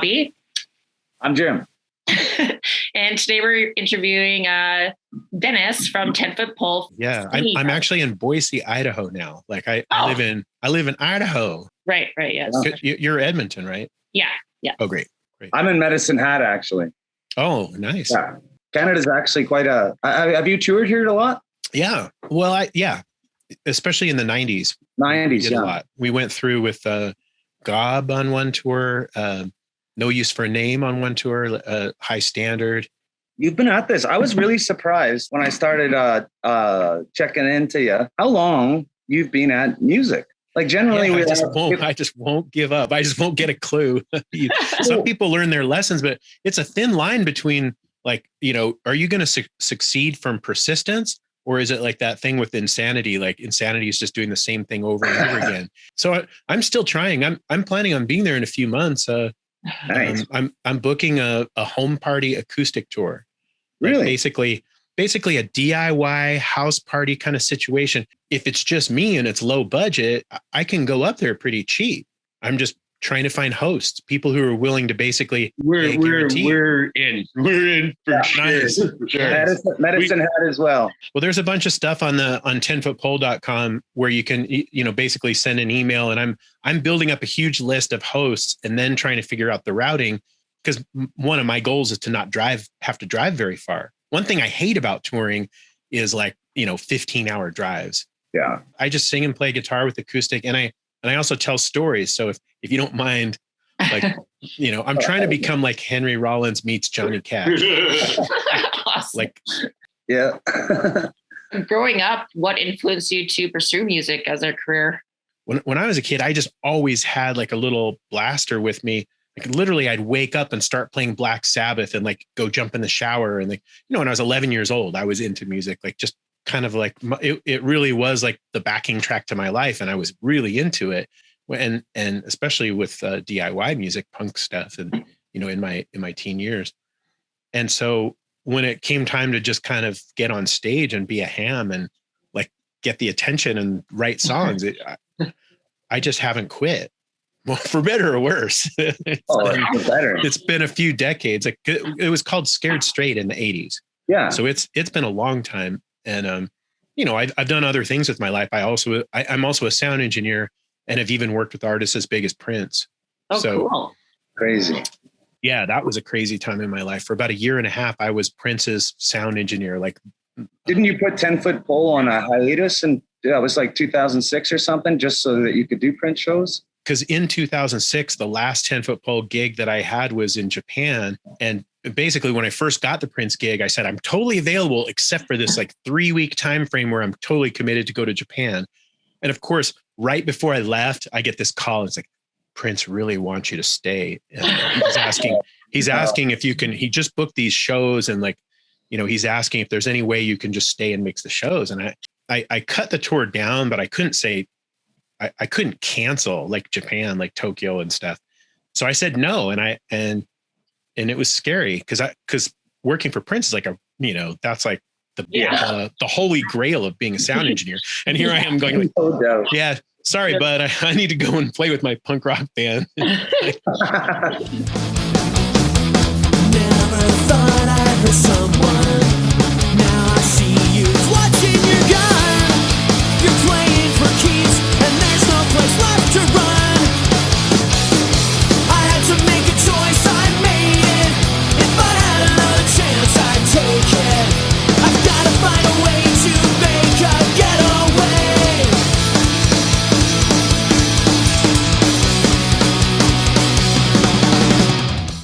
Bobby. I'm Jim. And today we're interviewing Dennis from 10 Foot Pole. Yeah, I'm actually in Boise, Idaho now. Like I live in Idaho. Right. Yes. You're Edmonton, right? Yeah. Oh, great. I'm in Medicine Hat, actually. Oh, nice. Yeah. Canada's actually quite have you toured here a lot? Yeah. Well, especially in the 90s. 90s, did a lot. We went through with Gob on one tour, No Use for a Name on one tour, High Standard. You've been at this. I was really surprised when I started checking into you, how long you've been at music. Like generally, I just won't give up. I just won't get a clue. Some people learn their lessons, but it's a thin line between like, are you going to succeed from persistence? Or is it like that thing with insanity? Like insanity is just doing the same thing over and over again. So I'm still trying. I'm planning on being there in a few months. Nice. I'm booking a home party acoustic tour. Really? Like basically a DIY house party kind of situation. If it's just me and it's low budget, I can go up there pretty cheap. I'm just trying to find hosts, people who are willing to basically we're in for sure. Nice. For sure. Medicine Hat as well. Well, there's a bunch of stuff on 10footpole.com where you can basically send an email, and I'm building up a huge list of hosts and then trying to figure out the routing, because one of my goals is to not have to drive very far. One thing I hate about touring is 15-hour drives. Yeah. I just sing and play guitar with acoustic, and I also tell stories. So if you don't mind, I'm trying to become like Henry Rollins meets Johnny Cash. Awesome. Yeah. Growing up, what influenced you to pursue music as a career? When I was a kid, I just always had like a little blaster with me. Like literally I'd wake up and start playing Black Sabbath and like go jump in the shower. And when I was 11 years old, I was into music, like just kind of like it really was like the backing track to my life. And I was really into it. And especially with DIY music, punk stuff, and in my teen years. And so when it came time to just kind of get on stage and be a ham and like get the attention and write songs, I just haven't quit. Well, for better or worse. It's been a few decades. Like it was called Scared Straight in the 80s. Yeah. So it's been a long time, and I've done other things with my life. I'm also a sound engineer, and have even worked with artists as big as Prince. Cool. Crazy. Yeah, that was a crazy time in my life. For about a year and a half, I was Prince's sound engineer. Like, didn't you put 10 Foot Pole on a hiatus? And it was like 2006 or something, just so that you could do Prince shows? Because in 2006, the last 10 Foot Pole gig that I had was in Japan. And basically when I first got the Prince gig, I said, I'm totally available except for this like 3-week time frame where I'm totally committed to go to Japan. And of course, right before I left, I get this call. It's like, Prince really wants you to stay. And he's asking if you can, he just booked these shows, and like, he's asking if there's any way you can just stay and mix the shows. And I cut the tour down, but I couldn't say, I couldn't cancel like Japan, like Tokyo and stuff. So I said no. And it was scary because working for Prince is like that's like the holy grail of being a sound engineer. And here I am going like, yeah, sorry, but I need to go and play with my punk rock band. Never thought I'd hurt someone. Now I see you watching your gun. You're playing for keeps, and there's no place left to run. I had to make a choice, I made it. If I had another chance, I'd take it. I've got to find a way to make a getaway.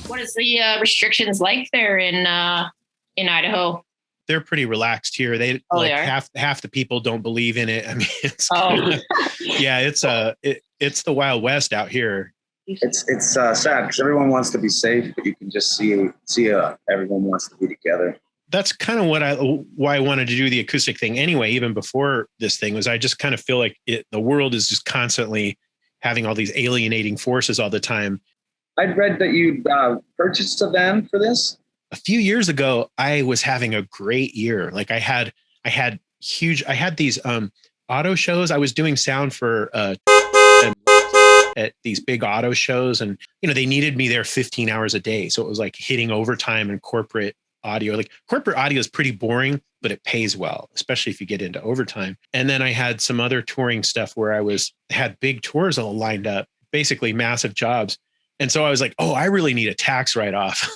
What is the restrictions like there in Idaho? They're pretty relaxed here. They half the people don't believe in it. I mean, it's the Wild West out here. It's sad because everyone wants to be safe, but you can just see everyone wants to be together. That's kind of why I wanted to do the acoustic thing anyway. Even before this thing, was I just kind of feel like the world is just constantly having all these alienating forces all the time. I'd read that you purchased a van for this. A few years ago, I was having a great year. Like I had these auto shows. I was doing sound for at these big auto shows, and they needed me there 15 hours a day. So it was like hitting overtime and corporate audio. Like corporate audio is pretty boring, but it pays well, especially if you get into overtime. And then I had some other touring stuff where I had big tours all lined up, basically massive jobs. And so I was like, oh, I really need a tax write-off.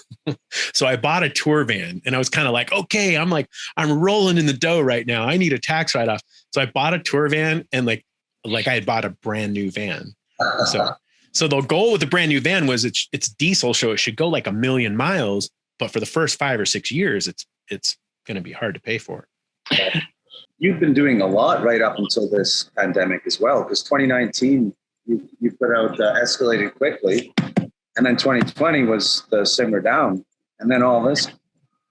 So I bought a tour van, and I was kind of like, okay, I'm rolling in the dough right now. I need a tax write-off. So I bought a tour van, and like I had bought a brand new van. So the goal with the brand new van was it's diesel, so it should go like 1 million miles. But for the first 5 or 6 years, it's going to be hard to pay for. You've been doing a lot right up until this pandemic as well, because 2019, you put out Escalated Quickly, and then 2020 was the Simmer Down, and then all this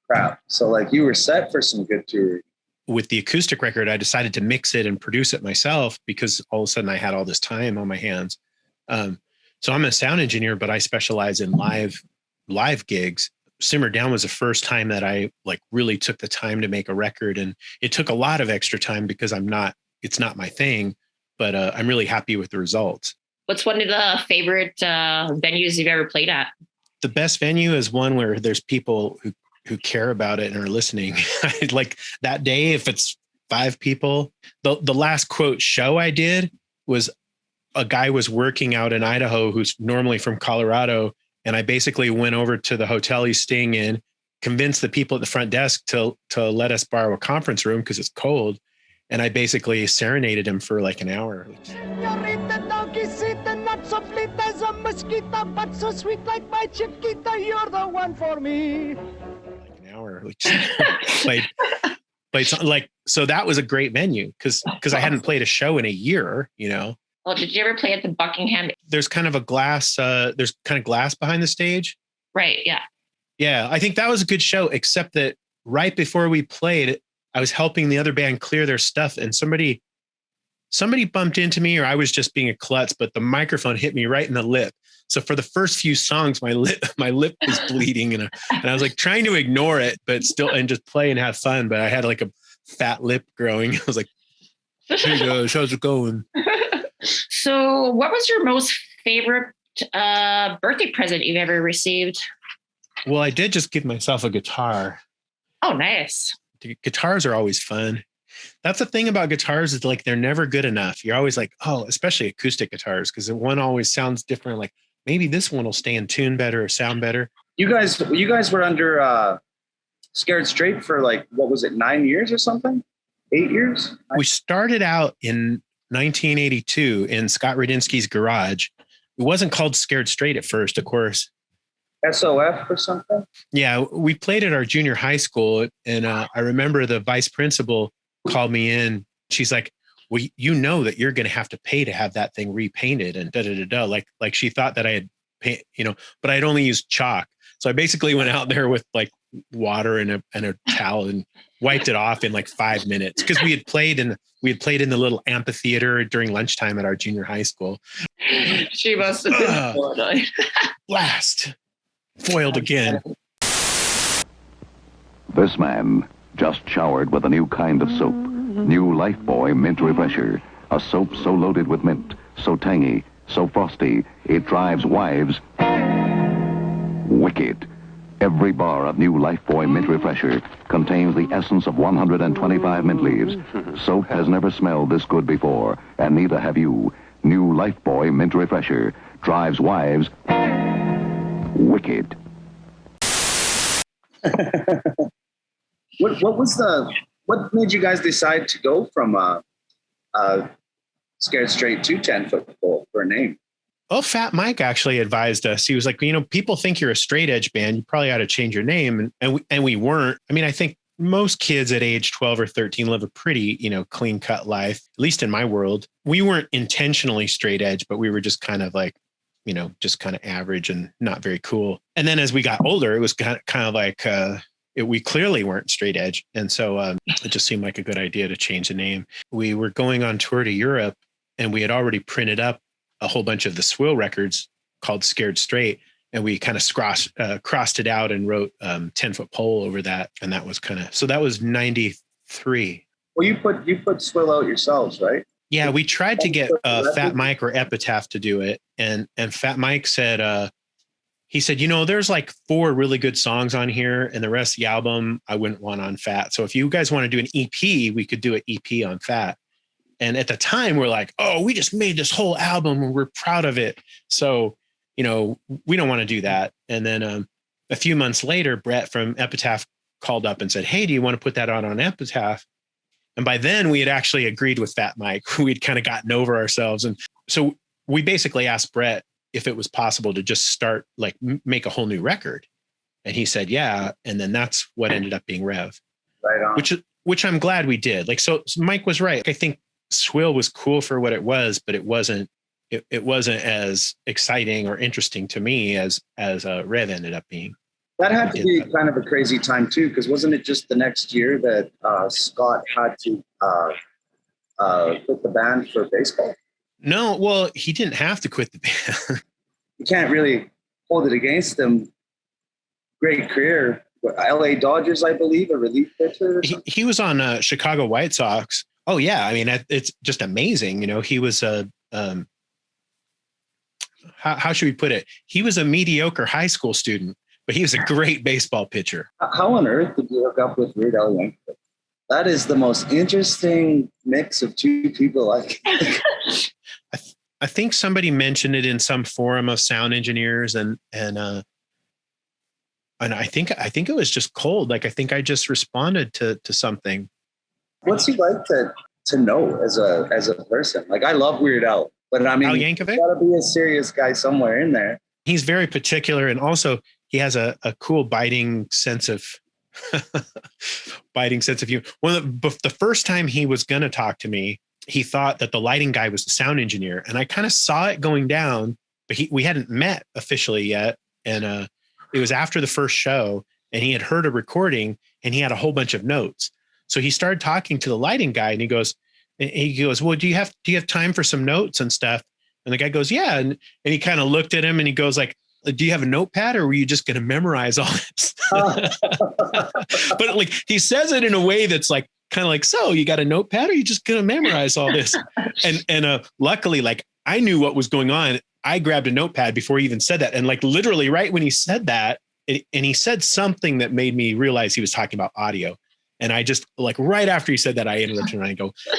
crap. So like you were set for some good touring. With the acoustic record, I decided to mix it and produce it myself because all of a sudden I had all this time on my hands. So I'm a sound engineer, but I specialize in live gigs. Simmer Down was the first time that I like really took the time to make a record, and it took a lot of extra time because it's not my thing, but I'm really happy with the results. What's one of the favorite venues you've ever played at? The best venue is one where there's people who care about it and are listening. Like that day, if it's 5 people, the last quote show I did was a guy was working out in Idaho who's normally from Colorado. And I basically went over to the hotel he's staying in, convinced the people at the front desk to let us borrow a conference room because it's cold. And I basically serenaded him for like an hour. Not so fleet as a mosquito, but so sweet like my chiquita. You're the one for me. Like an hour. Played like, so that was a great venue because I hadn't played a show in a year, Well, did you ever play at the Buckingham? There's kind of glass behind the stage. Right. Yeah. Yeah. I think that was a good show, except that right before we played, I was helping the other band clear their stuff, and somebody bumped into me, or I was just being a klutz, but the microphone hit me right in the lip. So for the first few songs, my lip was bleeding, and I was like trying to ignore it, but still, and just play and have fun. But I had like a fat lip growing. I was like, "Hey guys, how's it going?" So what was your most favorite birthday present you've ever received? Well, I did just give myself a guitar. Oh, nice. Guitars are always fun. That's the thing about guitars is like, they're never good enough. You're always like, oh, especially acoustic guitars, because one always sounds different. Like maybe this one will stay in tune better or sound better. You guys were under Scared Straight for like, what was it, 9 years or something? 8 years? We started out in 1982 in Scott Radinsky's garage. It wasn't called Scared Straight at first, of course. SOF or something? Yeah, we played at our junior high school, and I remember the vice principal called me in. She's like, well, you know that you're going to have to pay to have that thing repainted, and da-da-da-da. Like she thought that I had paint, but I'd only used chalk. So I basically went out there with like water and a towel and wiped it off in like 5 minutes, because we had played in the little amphitheater during lunchtime at our junior high school. She must have been annoyed. Blast. Foiled again. This man just showered with a new kind of soap. New Lifebuoy Mint Refresher. A soap so loaded with mint, so tangy, so frosty, it drives wives wicked. Every bar of new Lifebuoy Mint Refresher contains the essence of 125 mint leaves. Soap has never smelled this good before, and neither have you. New Lifebuoy Mint Refresher drives wives wicked. What made you guys decide to go from Scared Straight to 10-Foot Pole for a name? Oh, Fat Mike actually advised us. He was like, people think you're a straight edge band. You probably ought to change your name. And we weren't. I mean, I think most kids at age 12 or 13 live a pretty, clean cut life, at least in my world. We weren't intentionally straight edge, but we were just kind of like, just kind of average and not very cool. And then as we got older, it was kind of like, we clearly weren't straight edge. And so it just seemed like a good idea to change the name. We were going on tour to Europe, and we had already printed up a whole bunch of the Swill records called Scared Straight. And we kind of crossed it out and wrote 10-Foot Pole over that. And that was so that was 93. Well, you put Swill out yourselves, right? Yeah, we tried to get Fat Mike or Epitaph to do it, and Fat Mike said, he said, there's like 4 really good songs on here, and the rest of the album I wouldn't want on Fat. So if you guys want to do an EP, we could do an EP on Fat. And at the time, we're like, oh, we just made this whole album and we're proud of it. So, we don't want to do that. And then a few months later, Brett from Epitaph called up and said, hey, do you want to put that on Epitaph? And by then we had actually agreed with Fat Mike. We'd kind of gotten over ourselves. And so we basically asked Brett if it was possible to just start, like, make a whole new record. And he said, yeah. And then that's what ended up being Rev. Right on. Which I'm glad we did. Like, so Mike was right. I think Swill was cool for what it was, but it wasn't as exciting or interesting to me as Rev ended up being. That had to be kind of a crazy time too, because wasn't it just the next year that Scott had to quit the band for baseball? No, well, he didn't have to quit the band. You can't really hold it against him. Great career. LA Dodgers, I believe, a relief pitcher. He was on Chicago White Sox. Oh yeah, I mean, it's just amazing. He was a how should we put it? He was a mediocre high school student, but he was a great baseball pitcher. How on earth did you hook up with Weird Al Yankovic? That is the most interesting mix of 2 people I think somebody mentioned it in some forum of sound engineers, and I think it was just cold. Like, I think I just responded to something. What's he like to know as a person? Like, I love Weird Al, but I mean, Al Yankovic? Got to be a serious guy somewhere in there. He's very particular, and also he has a cool biting sense of humor. The first time he was going to talk to me, he thought that the lighting guy was the sound engineer, and I kind of saw it going down, but we hadn't met officially yet, and it was after the first show, and he had heard a recording, and he had a whole bunch of notes. So he started talking to the lighting guy, and he goes, well, do you have time for some notes and stuff? And the guy goes, yeah. And he kind of looked at him, and he goes like, do you have a notepad, or were you just going to memorize all this? But like, he says it in a way that's like, kind of like, so you got a notepad, or are you just going to memorize all this? And luckily, like, I knew what was going on. I grabbed a notepad before he even said that. And like, literally right when he said that, and he said something that made me realize he was talking about audio. And I just, like, right after he said that, I interrupted and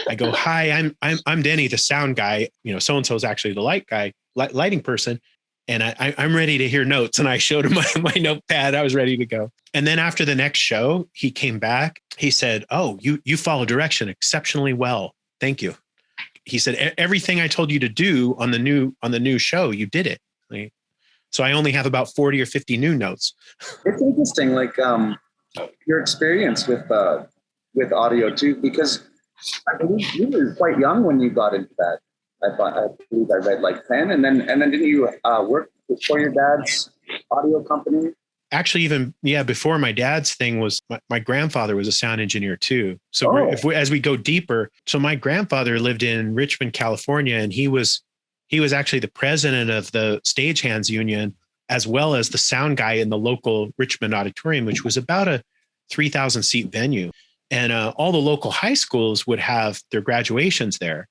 I go, hi, I'm Denny, the sound guy. So-and-so is actually the lighting person. And I'm ready to hear notes. And I showed him my notepad. I was ready to go. And then after the next show, he came back. He said, oh, you follow direction exceptionally well. Thank you. He said, everything I told you to do on the new show, you did it. So I only have about 40 or 50 new notes. It's interesting, like your experience with audio too, because I believe you were quite young when you got into that. I believe I read like 10, and then didn't you work for your dad's audio company? Actually, even before my dad's thing was my grandfather was a sound engineer too. So as we go deeper, so my grandfather lived in Richmond, California, and he was actually the president of the Stagehands Union, as well as the sound guy in the local Richmond auditorium, which was about a 3,000 seat venue. And all the local high schools would have their graduations there.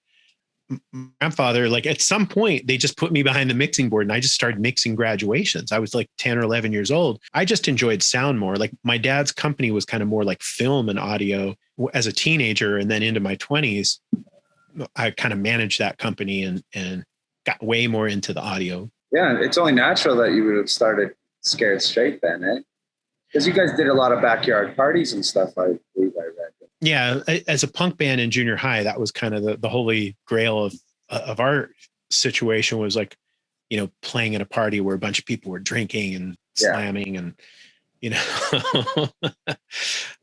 My grandfather, like, at some point, they just put me behind the mixing board, and I just started mixing graduations. I was like 10 or 11 years old. I just enjoyed sound more. Like, my dad's company was kind of more like film and audio as a teenager. And then into my 20s, I kind of managed that company and got way more into the audio. Yeah, it's only natural that you would have started Scared Straight then, eh? Because you guys did a lot of backyard parties and stuff, I believe I read. Yeah, as a punk band in junior high, that was kind of the holy grail of our situation, was like, playing at a party where a bunch of people were drinking and slamming and,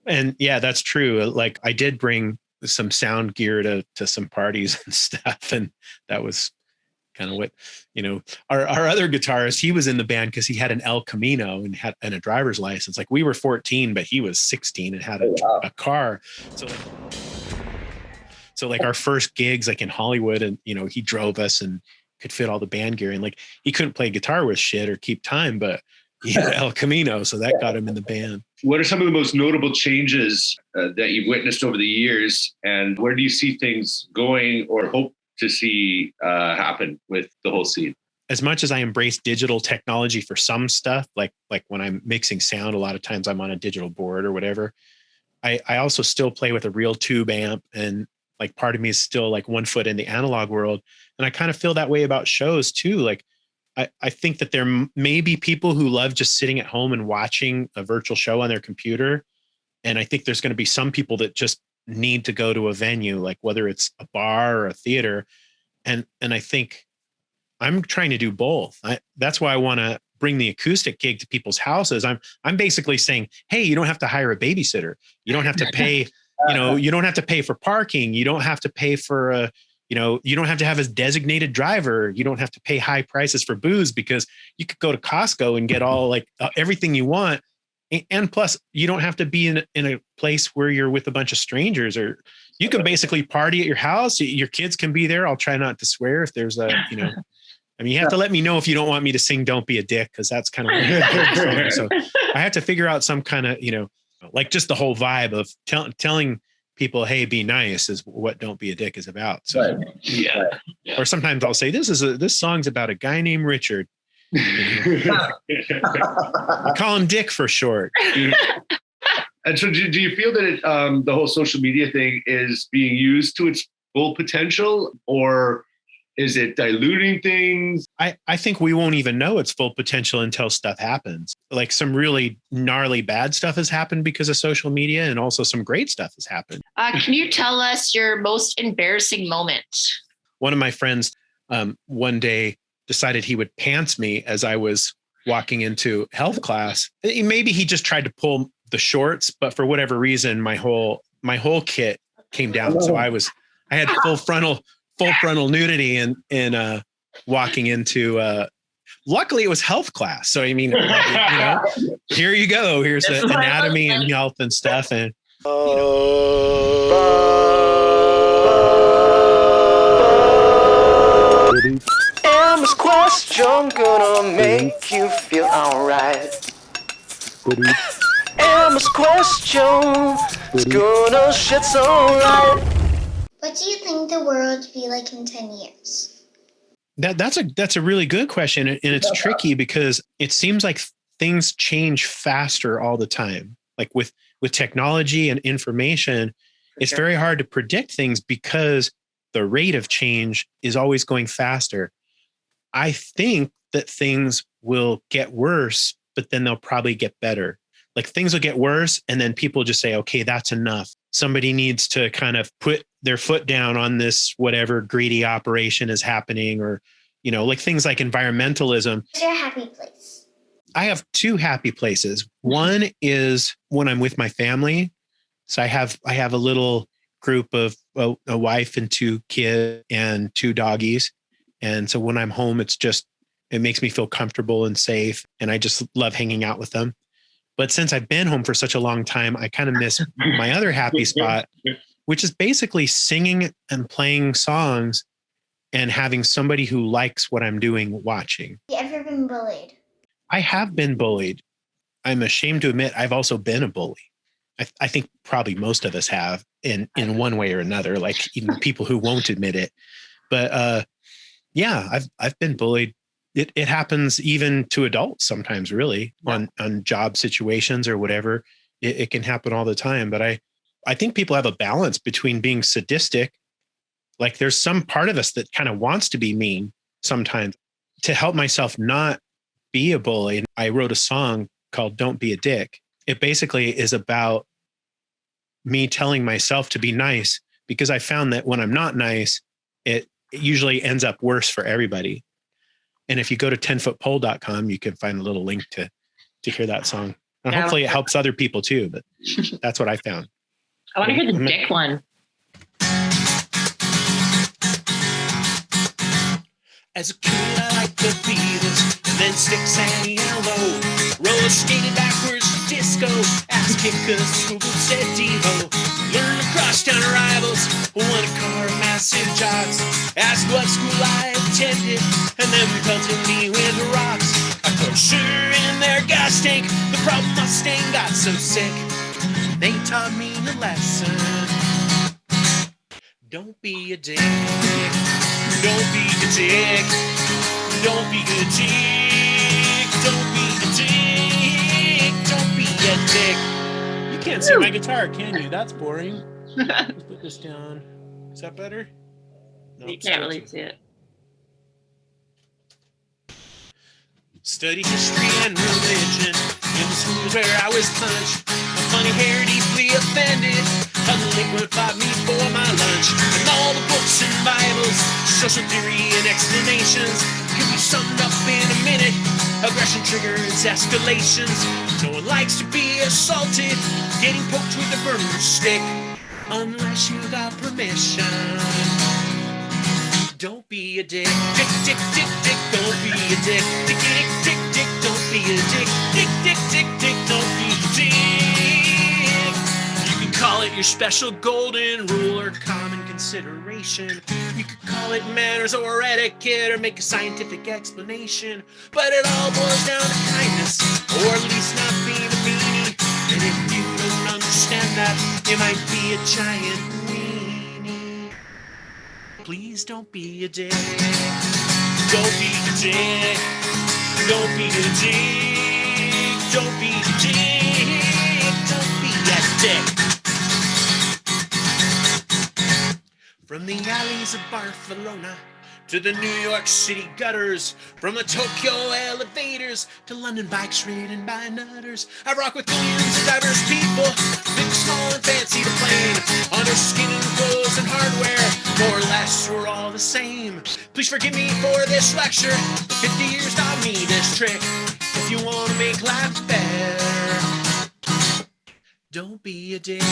and yeah, that's true. Like, I did bring some sound gear to some parties and stuff. And that was kind of what, our other guitarist, he was in the band because he had an El Camino and a driver's license. Like, we were 14, but he was 16 and had a car. So like our first gigs, like in Hollywood, and, he drove us and could fit all the band gear. And like, he couldn't play guitar with shit or keep time, but he had El Camino. So that got him in the band. What are some of the most notable changes that you've witnessed over the years, and where do you see things going or hope to see happen with the whole scene? As much as I embrace digital technology for some stuff, like when I'm mixing sound, a lot of times I'm on a digital board or whatever. I also still play with a real tube amp, and like part of me is still like 1 foot in the analog world. And I kind of feel that way about shows too. Like I think that there may be people who love just sitting at home and watching a virtual show on their computer. And I think there's going to be some people that just need to go to a venue, like whether it's a bar or a theater. And I think I'm trying to do both. That's why I want to bring the acoustic gig to people's houses. I'm basically saying, hey, you don't have to hire a babysitter. You don't have to pay, you don't have to pay for parking. You don't have to pay for you don't have to have a designated driver. You don't have to pay high prices for booze, because you could go to Costco and get all everything you want. And plus, you don't have to be in a place where you're with a bunch of strangers, or you can basically party at your house. Your kids can be there. I'll try not to swear if there's you have to let me know if you don't want me to sing "Don't Be a Dick," because that's kind of so I have to figure out some kind of, like just the whole vibe of telling people, hey, be nice is what "Don't Be a Dick" is about. So Right. Yeah. Or sometimes I'll say this song's about a guy named Richard. I call him Dick for short. And so do you feel that the whole social media thing is being used to its full potential, or is it diluting things? I think we won't even know its full potential until stuff happens. Like some really gnarly bad stuff has happened because of social media, and also some great stuff has happened. Can you tell us your most embarrassing moment? One of my friends one day decided he would pants me as I was walking into health class. Maybe he just tried to pull the shorts, but for whatever reason, my whole kit came down. So I had full frontal nudity and walking into luckily it was health class. So I mean, here you go. Here's the anatomy and health and stuff. And Emma's question gonna make you feel alright. Emma's question is gonna shed some light. What do you think the world will be like in 10 years? That's a really good question. And it's tricky because it seems like things change faster all the time. Like with technology and information, it's very hard to predict things because the rate of change is always going faster. I think that things will get worse, but then they'll probably get better. Like things will get worse and then people just say, okay, that's enough. Somebody needs to kind of put their foot down on this, whatever greedy operation is happening, or, like things like environmentalism. What's your happy place? I have two happy places. One is when I'm with my family. So I have a little group of a wife and 2 kids and 2 doggies. And so when I'm home, it makes me feel comfortable and safe. And I just love hanging out with them. But since I've been home for such a long time, I kind of miss my other happy spot, which is basically singing and playing songs and having somebody who likes what I'm doing watching. Have you ever been bullied? I have been bullied. I'm ashamed to admit I've also been a bully. I think probably most of us have in one way or another, like even people who won't admit it. But yeah, I've been bullied. It happens even to adults sometimes, really, on job situations or whatever. It can happen all the time. But I think people have a balance between being sadistic. Like there's some part of us that kind of wants to be mean sometimes. To help myself not be a bully, I wrote a song called "Don't Be a Dick." It basically is about me telling myself to be nice, because I found that when I'm not nice, it usually ends up worse for everybody. And if you go to 10footpole.com, you can find a little link to hear that song. And hopefully it helps other people too, but that's what I found. I want to hear the dick one. As a kid, I liked the Beatles, then Sticks and Yellow. Roller skated backwards to disco, ass kickers, school said Devo. Learned to crush down rivals, won a car, massive jocks. Asked what school I attended, and then pelted me with rocks. I put sugar in their gas stank. The problem Mustang got so sick. They taught me a lesson. Don't be a dick. Don't be a dick. Don't be a dick. Don't be a dick. Don't be a dick. You can't see my guitar, can you? That's boring. Let's put this down. Is that better? No, You can't really see it. Study history and religion in the schools where I was punched. My funny hair deeply offended. A delinquent fought me for my lunch. And all the books and Bibles, social theory and explanations can be summed up in a minute. Aggression triggers escalations. No one likes to be assaulted, getting poked with a burner stick, unless you got permission. Don't be a dick. Dick, dick, dick, dick, don't be a dick. Dick, dick, dick, dick, don't be a dick. Dick, dick, dick, dick, don't be a dick. You can call it your special golden rule or common consideration. You could call it manners or etiquette or make a scientific explanation. But it all boils down to kindness, or at least not being a meanie. And if you don't understand that, you might be a giant weenie. Please don't be a dick. Don't be a dick. Don't be a dick. Don't be a dick. Don't be a dick. From the alleys of Barcelona to the New York City gutters, from the Tokyo elevators to London bikes ridden by nutters, I rock with millions of diverse people, big, small, and fancy to plain, under skin and clothes and hardware, more or less we're all the same. Please forgive me for this lecture, 50 years taught me this trick. If you want to make life better, don't be a dick.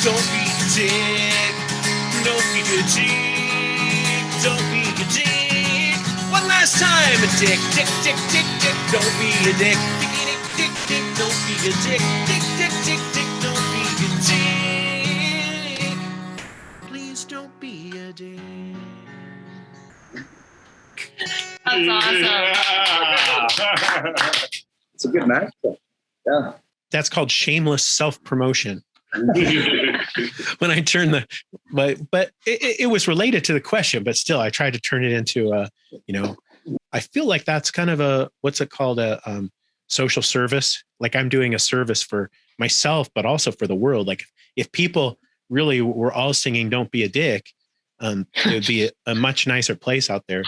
Don't be a dick. Don't be a dick. Don't be a dick. One last time, a dick. Dick, dick, dick, dick. Don't be a dick. Dick, dick, dick, dick. Don't be a dick. Dick, dick, dick, dick. Don't be a dick. Please don't be a dick. That's awesome. It's a good matchup. Yeah. That's called shameless self-promotion. When I turned but it was related to the question, but still I tried to turn it into I feel like that's kind of a, what's it called? A social service. Like I'm doing a service for myself, but also for the world. Like if people really were all singing "Don't Be a Dick," it would be a much nicer place out there.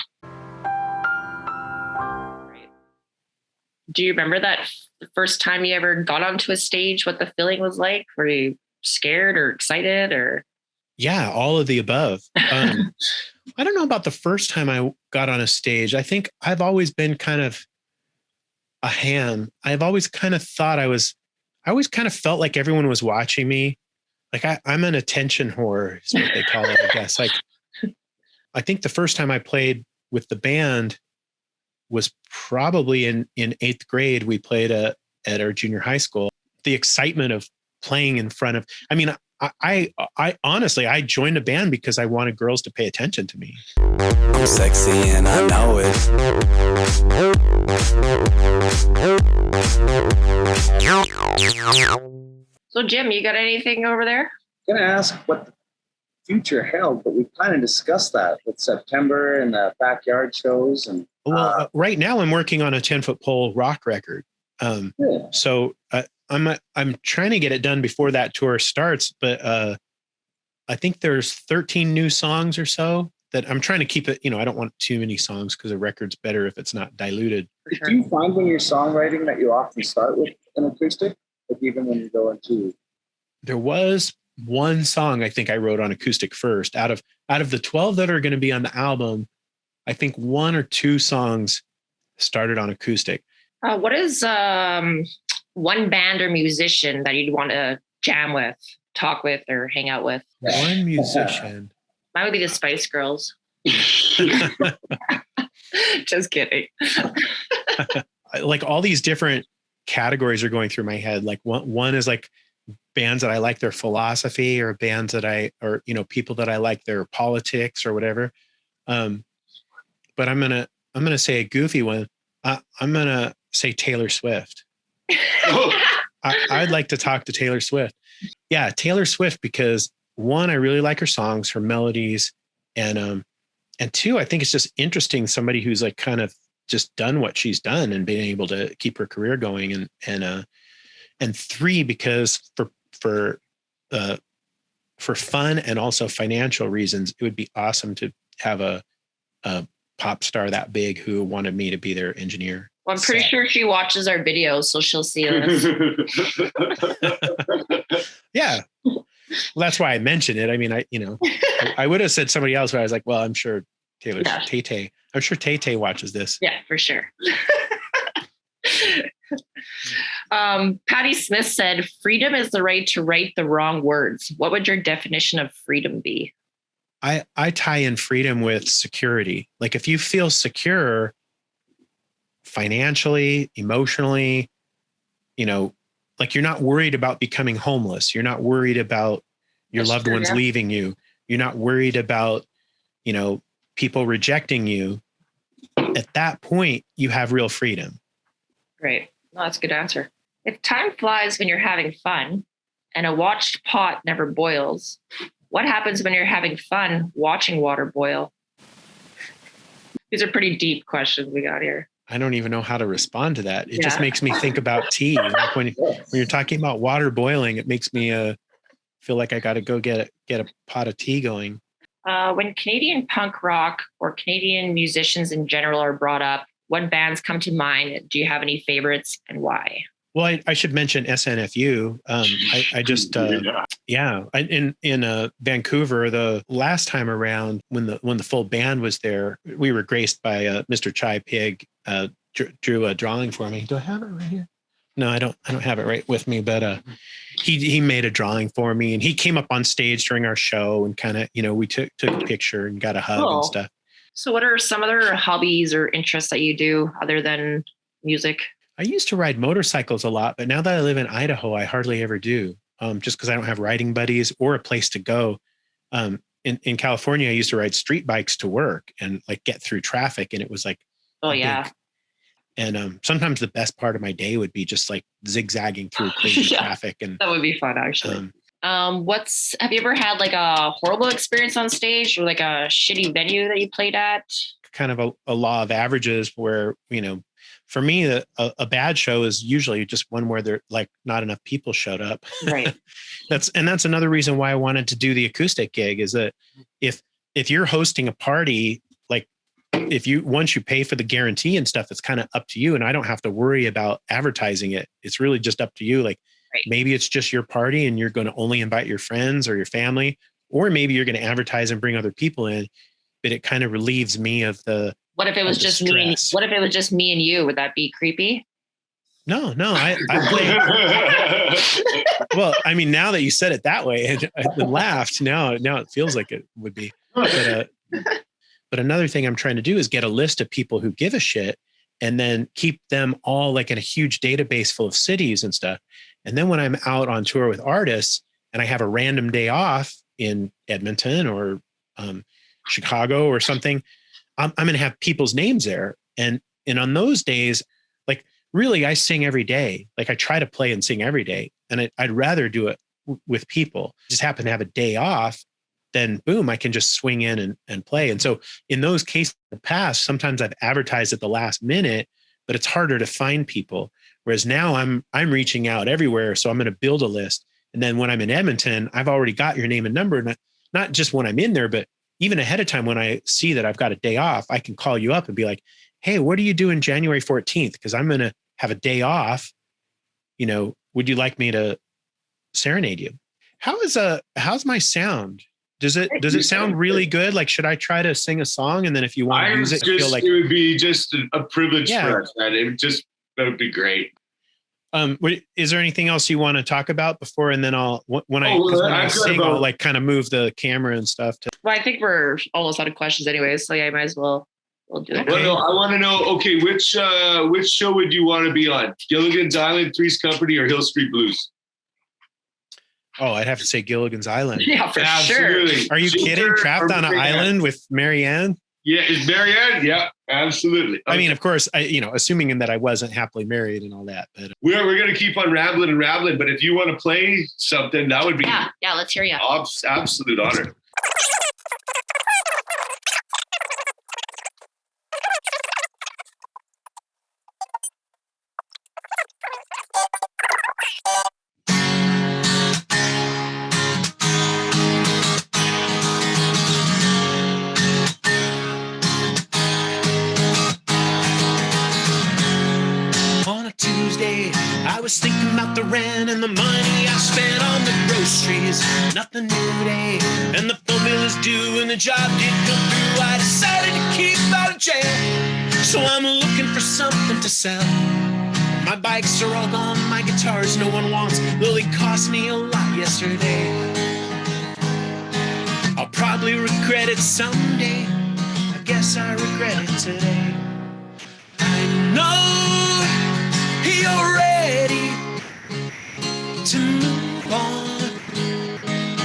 Do you remember that first time you ever got onto a stage, what the feeling was like? Were you scared or excited or? Yeah, all of the above. I don't know about the first time I got on a stage. I think I've always been kind of a ham. I've always kind of thought I always kind of felt like everyone was watching me. Like I'm an attention whore is what they call it, I guess. Like I think the first time I played with the band was probably in 8th grade. We played at our junior high school. The excitement of playing in front of, I mean, I honestly, I joined a band because I wanted girls to pay attention to me. I'm sexy and I know it. So Jim, you got anything over there? I'm going to ask what the future held, but we kind of discussed that with September and the backyard shows. And right now I'm working on a 10-foot pole rock record. So I'm trying to get it done before that tour starts, but I think there's 13 new songs or so that I'm trying to keep it, I don't want too many songs because a record's better if it's not diluted. Sure. Do you find when you're songwriting that you often start with an acoustic, like even when you go into? There was one song I think I wrote on acoustic first. Out of the 12 that are going to be on the album, I think 1 or 2 songs started on acoustic. What is one band or musician that you'd want to jam with, talk with, or hang out with? One musician. Mine would be the Spice Girls. Just kidding. Like all these different categories are going through my head. Like one is like bands that I like their philosophy, or bands that people that I like their politics or whatever. But I'm gonna say a goofy one. I'm gonna say Taylor Swift. I'd like to talk to Taylor Swift. Yeah, Taylor Swift, because one, I really like her songs, her melodies, and two, I think it's just interesting, somebody who's like kind of just done what she's done and being able to keep her career going, and three, because for fun and also financial reasons, it would be awesome to have a pop star that big who wanted me to be their engineer. Well, I'm pretty sure she watches our videos, so she'll see us. Yeah. Well, that's why I mentioned it. I mean, I would have said somebody else, but I was like, well, I'm sure Tay-Tay. I'm sure Tay-Tay watches this. Yeah, for sure. Patty Smith said, freedom is the right to write the wrong words. What would your definition of freedom be? I tie in freedom with security. Like if you feel secure financially, emotionally, like you're not worried about becoming homeless. You're not worried about your loved ones leaving you. You're not worried about, people rejecting you. At that point, you have real freedom. Great. No, that's a good answer. If time flies when you're having fun and a watched pot never boils, what happens when you're having fun watching water boil? These are pretty deep questions we got here. I don't even know how to respond to that. It just makes me think about tea. Like when you're talking about water boiling, it makes me feel like I got to go get a pot of tea going. When Canadian punk rock or Canadian musicians in general are brought up, what bands come to mind? Do you have any favorites and why? Well, I should mention SNFU. I just in Vancouver the last time around when the full band was there, we were graced by Mr. Chai Pig. Drew a drawing for me. Do I have it right here? No, I don't have it right with me, but he made a drawing for me, and he came up on stage during our show and kind of, we took a picture and got a hug and stuff. So what are some other hobbies or interests that you do other than music? I used to ride motorcycles a lot, but now that I live in Idaho, I hardly ever do, just because I don't have riding buddies or a place to go. In California, I used to ride street bikes to work and like get through traffic, and it was like, and sometimes the best part of my day would be just like zigzagging through crazy traffic, and that would be fun actually. Have you ever had like a horrible experience on stage or like a shitty venue that you played at? Kind of a law of averages where, for me, a bad show is usually just one where there like not enough people showed up. Right. That's another reason why I wanted to do the acoustic gig, is that if you're hosting a party, like once you pay for the guarantee and stuff, it's kind of up to you. And I don't have to worry about advertising it. It's really just up to you. Like maybe it's just your party and you're going to only invite your friends or your family, or maybe you're going to advertise and bring other people in, but it kind of relieves me of the, what if it was just me? What if it was just me and you? Would that be creepy? No, I play. Well, I mean, now that you said it that way and laughed, now it feels like it would be. But another thing I'm trying to do is get a list of people who give a shit, and then keep them all like in a huge database full of cities and stuff. And then when I'm out on tour with artists and I have a random day off in Edmonton or Chicago or something, I'm going to have people's names there. And on those days, like really, I sing every day. Like I try to play and sing every day. And I'd rather do it with people. Just happen to have a day off, then boom, I can just swing in and play. And so in those cases in the past, sometimes I've advertised at the last minute, but it's harder to find people. Whereas now I'm reaching out everywhere. So I'm going to build a list. And then when I'm in Edmonton, I've already got your name and number, not just when I'm in there, but even ahead of time, when I see that I've got a day off, I can call you up and be like, hey, what are you doing January 14th? Because I'm going to have a day off. Would you like me to serenade you? How's my sound? Does it sound really good? Like, should I try to sing a song? And then if you want to use it, feel like it would be just a privilege for us. That would be great. Is there anything else you want to talk about before? And then when I sing, I'll like kind of move the camera and stuff. Well, I think we're almost out of questions anyways. So yeah, I might as well we'll do it. Well, no, I want to know, okay, which show would you want to be on? Gilligan's Island, Three's Company, or Hill Street Blues? Oh, I'd have to say Gilligan's Island. Yeah, for sure. Are you kidding? Trapped on an island with Marianne? Yeah, is Marianne? Yeah, absolutely. I mean, of course, assuming in that I wasn't happily married and all that, but we're going to keep on rambling and rambling, but if you want to play something, that would be Yeah, let's hear you. Absolute honor. On a Tuesday, I was thinking about the rent and the money I spent on the groceries. Nothing new today, and the phone bill is due, and the job didn't come through. I decided to keep out of jail, so I'm looking for something to sell. My bikes are all gone, my guitars no one wants, though they cost me a lot yesterday. I'll probably regret it someday. I guess I regret it today. I know you're ready to move on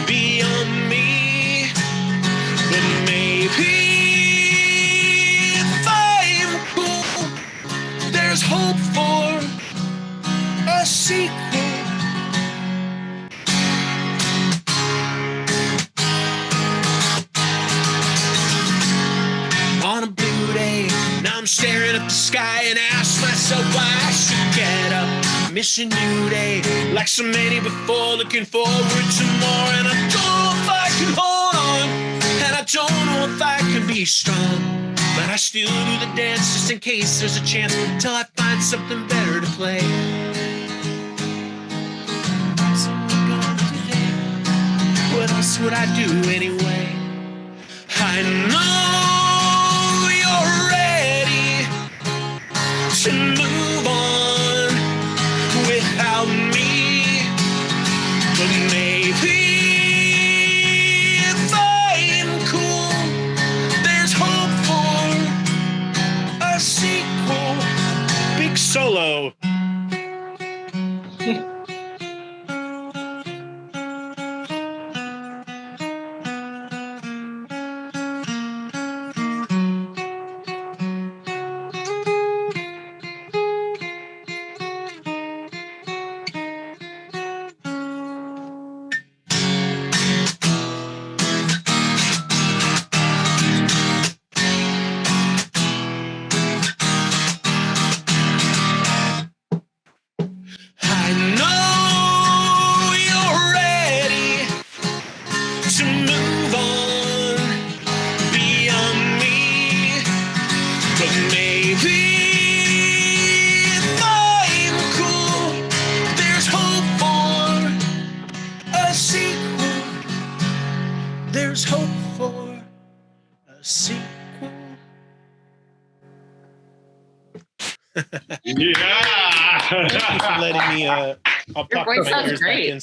beyond me, but maybe if I'm cool, there's hope for a sequel. On a blue day, now I'm staring at the sky and ask myself why I should get up. Missing you day, like so many before, looking forward to more. And I don't know if I can hold on, and I don't know if I can be strong, but I still do the dance just in case there's a chance, till I find something better to play. So I'm gone today. What else would I do anyway? I know you're ready to move on without me, but maybe if I'm cool, there's hope for a sequel. Big solo. I know you're ready to move on beyond me, but maybe if I'm cool, there's hope for a sequel. There's hope for a sequel. Yeah. thank you for letting me. I'll Your pop voice my sounds ears back great. in.